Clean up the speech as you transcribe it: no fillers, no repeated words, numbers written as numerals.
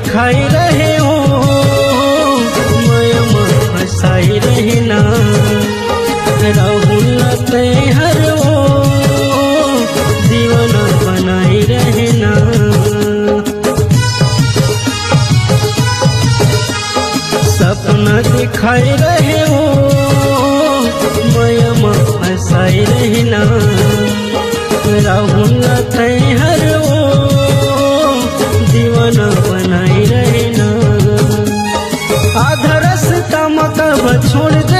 दिखाई रहे हो मैं फसाई रहे ना राहुल ते हर वो दीवाना बनाई रहे ना। सपना दिखाई रहे हो मैं फसाई रहे ना राहुल ते हर वो दीवाना बनाई रहे ना। आधा रास्ता में कब छोड़ दे